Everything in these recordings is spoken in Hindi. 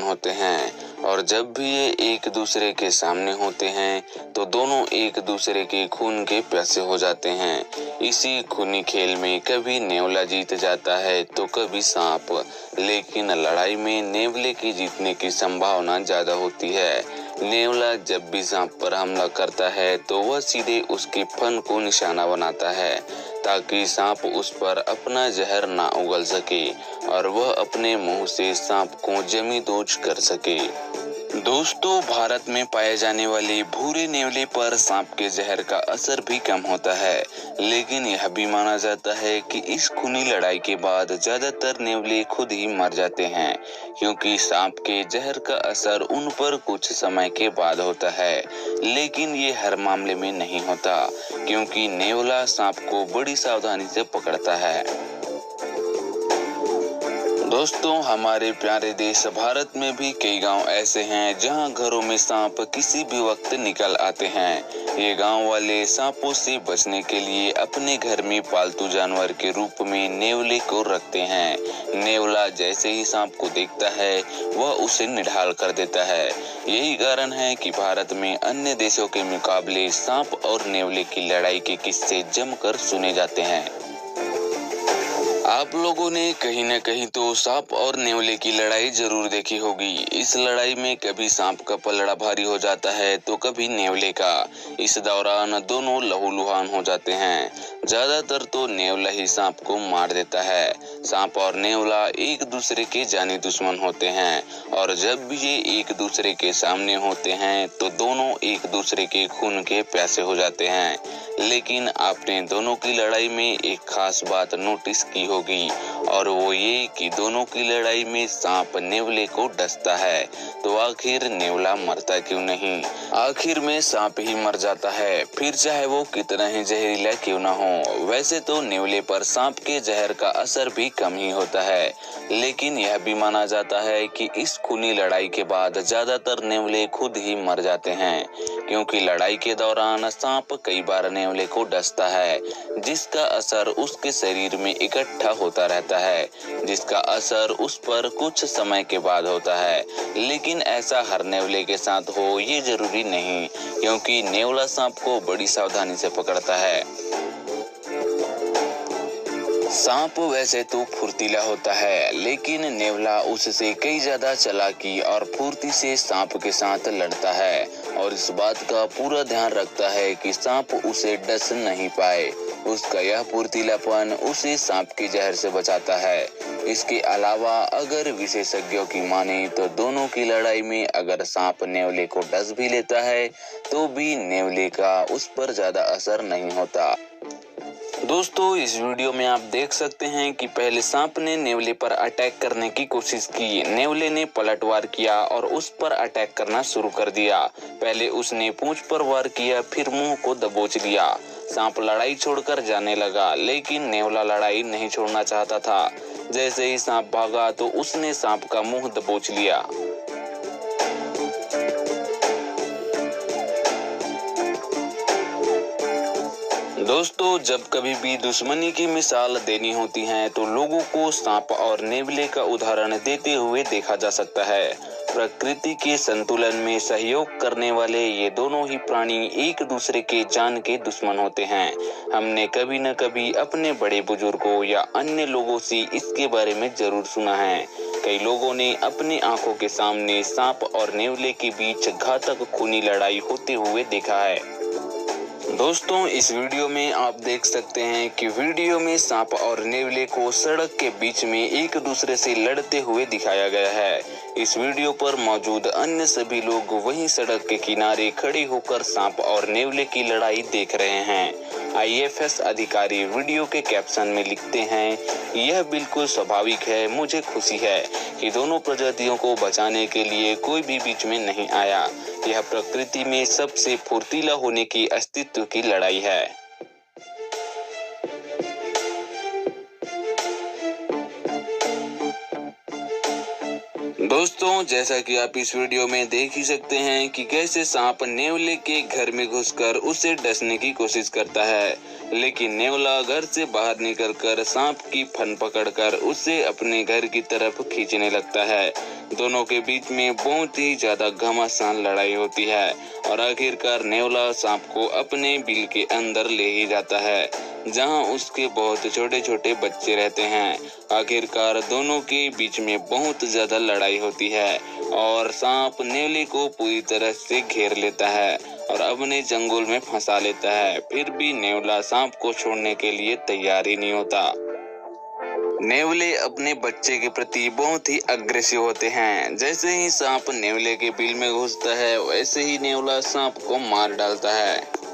होते हैं और जब भी ये एक दूसरे के सामने होते हैं तो दोनों एक दूसरे के खून के प्यासे हो जाते हैं। इसी खूनी खेल में कभी नेवला जीत जाता है तो कभी सांप, लेकिन लड़ाई में नेवले की जीतने की संभावना ज्यादा होती है। नेवला जब भी सांप पर हमला करता है तो वह सीधे उसके फन को निशाना बनाता है ताकि सांप उस पर अपना जहर ना उगल सके और वह अपने मुंह से सांप को जमींदोज कर सके। दोस्तों, भारत में पाए जाने वाले भूरे नेवले पर सांप के जहर का असर भी कम होता है, लेकिन यह भी माना जाता है कि इस खूनी लड़ाई के बाद ज्यादातर नेवले खुद ही मर जाते हैं, क्योंकि सांप के जहर का असर उन पर कुछ समय के बाद होता है। लेकिन ये हर मामले में नहीं होता, क्योंकि नेवला सांप को बड़ी सावधानी से पकड़ता है। दोस्तों, हमारे प्यारे देश भारत में भी कई गांव ऐसे हैं जहां घरों में सांप किसी भी वक्त निकल आते हैं। ये गांव वाले सांपों से बचने के लिए अपने घर में पालतू जानवर के रूप में नेवले को रखते हैं। नेवला जैसे ही सांप को देखता है वह उसे निढाल कर देता है। यही कारण है कि भारत में अन्य देशों के मुकाबले सांप और नेवले की लड़ाई के किस्से जमकर सुने जाते हैं। आप लोगों ने कहीं न कहीं तो सांप और नेवले की लड़ाई जरूर देखी होगी। इस लड़ाई में कभी सांप का पलड़ा भारी हो जाता है तो कभी नेवले का। इस दौरान दोनों लहूलुहान हो जाते हैं। ज्यादातर तो नेवला ही सांप को मार देता है। सांप और नेवला एक दूसरे के जानी दुश्मन होते हैं और जब भी ये एक दूसरे के सामने होते हैं तो दोनों एक दूसरे के खून के प्यासे हो जाते हैं। लेकिन आपने दोनों की लड़ाई में एक खास बात नोटिस की होगी, और वो ये कि दोनों की लड़ाई में सांप नेवले को डसता है। तो आखिर नेवला मरता क्यों नहीं? आखिर में सांप ही मर जाता है, फिर चाहे वो कितना ही जहरीला क्यों ना हो। वैसे तो नेवले पर सांप के जहर का असर भी कम ही होता है, लेकिन यह भी माना जाता है कि इस खूनी लड़ाई के बाद ज्यादातर नेवले खुद ही मर जाते हैं, क्योंकि लड़ाई के दौरान सांप कई बार नेवले को डसता है, जिसका असर उसके शरीर में इकट्ठा होता रहता है, जिसका असर उस पर कुछ समय के बाद होता है। लेकिन ऐसा हर नेवले के साथ हो ये जरूरी नहीं, क्योंकि नेवला सांप को बड़ी सावधानी से पकड़ता है। सांप वैसे तो फुर्तीला होता है, लेकिन नेवला उससे कई ज्यादा चालाकी और फुर्ती से सांप के साथ लड़ता है और इस बात का पूरा ध्यान रखता है कि सांप उसे डस नहीं पाए। उसका यह फुर्तीलापन उसे सांप के जहर से बचाता है। इसके अलावा अगर विशेषज्ञों की माने तो दोनों की लड़ाई में अगर सांप नेवले को डस भी लेता है तो भी नेवले का उस पर ज्यादा असर नहीं होता। दोस्तों, इस वीडियो में आप देख सकते हैं कि पहले सांप ने नेवले पर अटैक करने की कोशिश की। नेवले ने पलटवार किया और उस पर अटैक करना शुरू कर दिया। पहले उसने पूंछ पर वार किया, फिर मुंह को दबोच लिया। सांप लड़ाई छोड़कर जाने लगा, लेकिन नेवला लड़ाई नहीं छोड़ना चाहता था। जैसे ही सांप भागा तो उसने सांप का मुंह दबोच लिया। दोस्तों, जब कभी भी दुश्मनी की मिसाल देनी होती है तो लोगों को सांप और नेवले का उदाहरण देते हुए देखा जा सकता है। प्रकृति के संतुलन में सहयोग करने वाले ये दोनों ही प्राणी एक दूसरे के जान के दुश्मन होते हैं। हमने कभी न कभी अपने बड़े बुजुर्गों या अन्य लोगों से इसके बारे में जरूर सुना है। कई लोगों ने अपनी आंखों के सामने सांप और नेवले के बीच घातक खूनी लड़ाई होते हुए देखा है। दोस्तों, इस वीडियो में आप देख सकते हैं कि वीडियो में सांप और नेवले को सड़क के बीच में एक दूसरे से लड़ते हुए दिखाया गया है। इस वीडियो पर मौजूद अन्य सभी लोग वहीं सड़क के किनारे खड़े होकर सांप और नेवले की लड़ाई देख रहे हैं। आईएफएस अधिकारी वीडियो के कैप्शन में लिखते हैं, यह बिल्कुल स्वाभाविक है। मुझे खुशी है कि दोनों प्रजातियों को बचाने के लिए कोई भी बीच में नहीं आया। यह प्रकृति में सबसे फुर्तीला होने की अस्तित्व की लड़ाई है। दोस्तों, जैसा कि आप इस वीडियो में देख ही सकते हैं कि कैसे सांप नेवले के घर में घुसकर उसे डसने की कोशिश करता है, लेकिन नेवला घर से बाहर निकलकर सांप की फन पकड़कर उसे अपने घर की तरफ खींचने लगता है। दोनों के बीच में बहुत ही ज्यादा घमासान लड़ाई होती है और आखिरकार नेवला सांप को अपने बिल के अंदर ले ही जाता है, जहां उसके बहुत छोटे छोटे बच्चे रहते हैं। आखिरकार दोनों के बीच में बहुत ज्यादा लड़ाई होती है और सांप नेवले को पूरी तरह से घेर लेता है और अपने चंगुल में फंसा लेता है। फिर भी नेवला सांप को छोड़ने के लिए तैयार ही नहीं होता। नेवले अपने बच्चे के प्रति बहुत ही अग्रेसिव होते हैं। जैसे ही सांप नेवले के बिल में घुसता है, वैसे ही नेवला सांप को मार डालता है।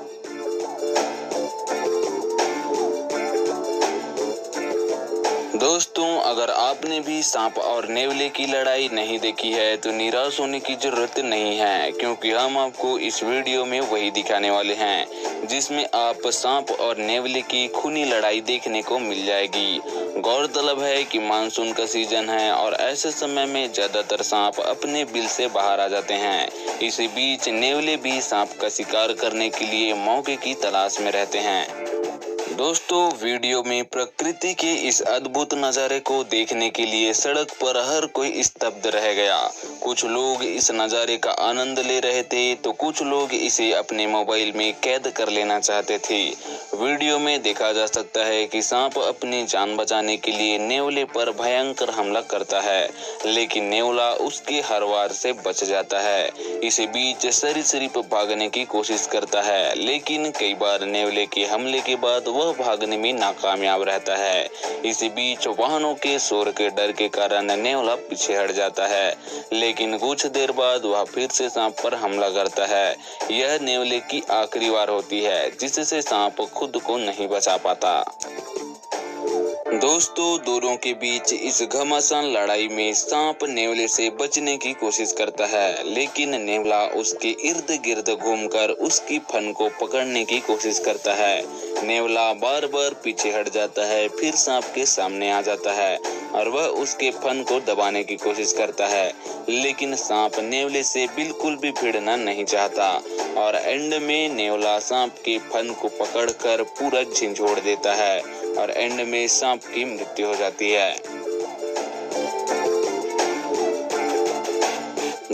दोस्तों, अगर आपने भी सांप और नेवले की लड़ाई नहीं देखी है तो निराश होने की जरूरत नहीं है, क्योंकि हम आपको इस वीडियो में वही दिखाने वाले हैं जिसमें आप सांप और नेवले की खूनी लड़ाई देखने को मिल जाएगी। गौरतलब है कि मानसून का सीजन है और ऐसे समय में ज्यादातर सांप अपने बिल से बाहर आ जाते हैं। इसी बीच नेवले भी सांप का शिकार करने के लिए मौके की तलाश में रहते हैं। दोस्तों, वीडियो में प्रकृति के इस अद्भुत नज़ारे को देखने के लिए सड़क पर हर कोई स्तब्ध रह गया। कुछ लोग इस नज़ारे का आनंद ले रहे थे तो कुछ लोग इसे अपने मोबाइल में कैद कर लेना चाहते थे। वीडियो में देखा जा सकता है कि सांप अपनी जान बचाने के लिए नेवले पर भयंकर हमला करता है, लेकिन नेवला उसके हर वार से बच जाता है। इसी बीच सरीसृप भागने की कोशिश करता है, लेकिन कई बार नेवले के हमले के बाद वह भागने में नाकामयाब रहता है। इसी बीच वाहनों के शोर के डर के कारण नेवला पीछे हट जाता है, लेकिन कुछ देर बाद वह फिर से सांप पर हमला करता है। यह नेवले की आखिरी बार होती है जिससे सांप खुद को नहीं बचा पाता। दोस्तों, दोनों के बीच इस घमासान लड़ाई में सांप नेवले से बचने की कोशिश करता है, लेकिन नेवला उसके इर्द गिर्द घूमकर उसकी फन को पकड़ने की कोशिश करता है। नेवला बार बार पीछे हट जाता है, फिर सांप के सामने आ जाता है और वह उसके फन को दबाने की कोशिश करता है, लेकिन सांप नेवले से बिल्कुल भी भिड़ना नहीं चाहता और एंड में नेवला सांप के फन को पकड़कर पूरा झिंझोड़ देता है और एंड में सांप की मृत्यु हो जाती है।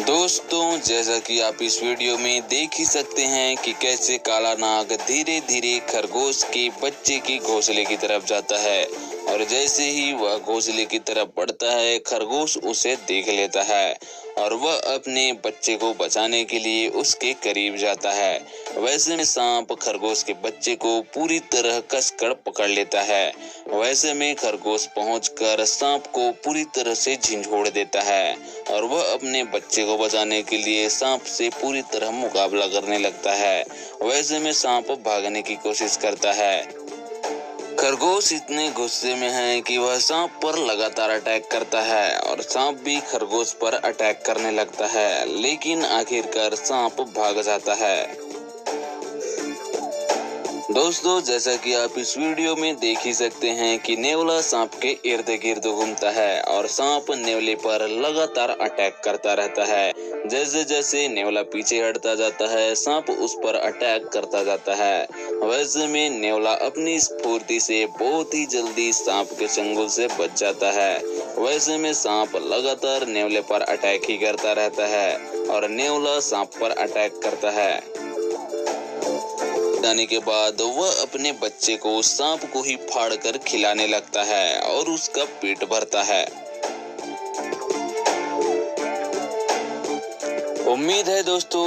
दोस्तों, जैसा कि आप इस वीडियो में देख ही सकते हैं कि कैसे काला नाग धीरे धीरे खरगोश के बच्चे के घोंसले की तरफ जाता है और जैसे ही वह घोंसले की तरफ बढ़ता है, खरगोश उसे देख लेता है और वह अपने बच्चे को बचाने के लिए उसके करीब जाता है। वैसे में सांप खरगोश के बच्चे को पूरी तरह कसकर पकड़ लेता है। वैसे में खरगोश पहुंचकर सांप को पूरी तरह से झिंझोड़ देता है और वह अपने बच्चे को बचाने के लिए सांप से पूरी तरह मुकाबला करने लगता है। वैसे में सांप भागने की कोशिश करता है। खरगोश इतने गुस्से में है कि वह सांप पर लगातार अटैक करता है और सांप भी खरगोश पर अटैक करने लगता है, लेकिन आखिरकार सांप भाग जाता है। दोस्तों, जैसा कि आप इस वीडियो में देख ही सकते हैं कि नेवला सांप के इर्द गिर्द घूमता है और सांप नेवले पर लगातार अटैक करता रहता है। जैसे जैसे नेवला पीछे हटता जाता है, सांप उस पर अटैक करता जाता है। वैसे में नेवला अपनी स्फूर्ति से बहुत ही जल्दी सांप के चंगुल से बच जाता है। वैसे में सांप लगातार नेवले पर अटैक ही करता रहता है और नेवला सांप पर अटैक करता है। जाने के बाद वह अपने बच्चे को सांप को ही फाड़कर खिलाने लगता है और उसका पेट भरता है। उम्मीद है दोस्तों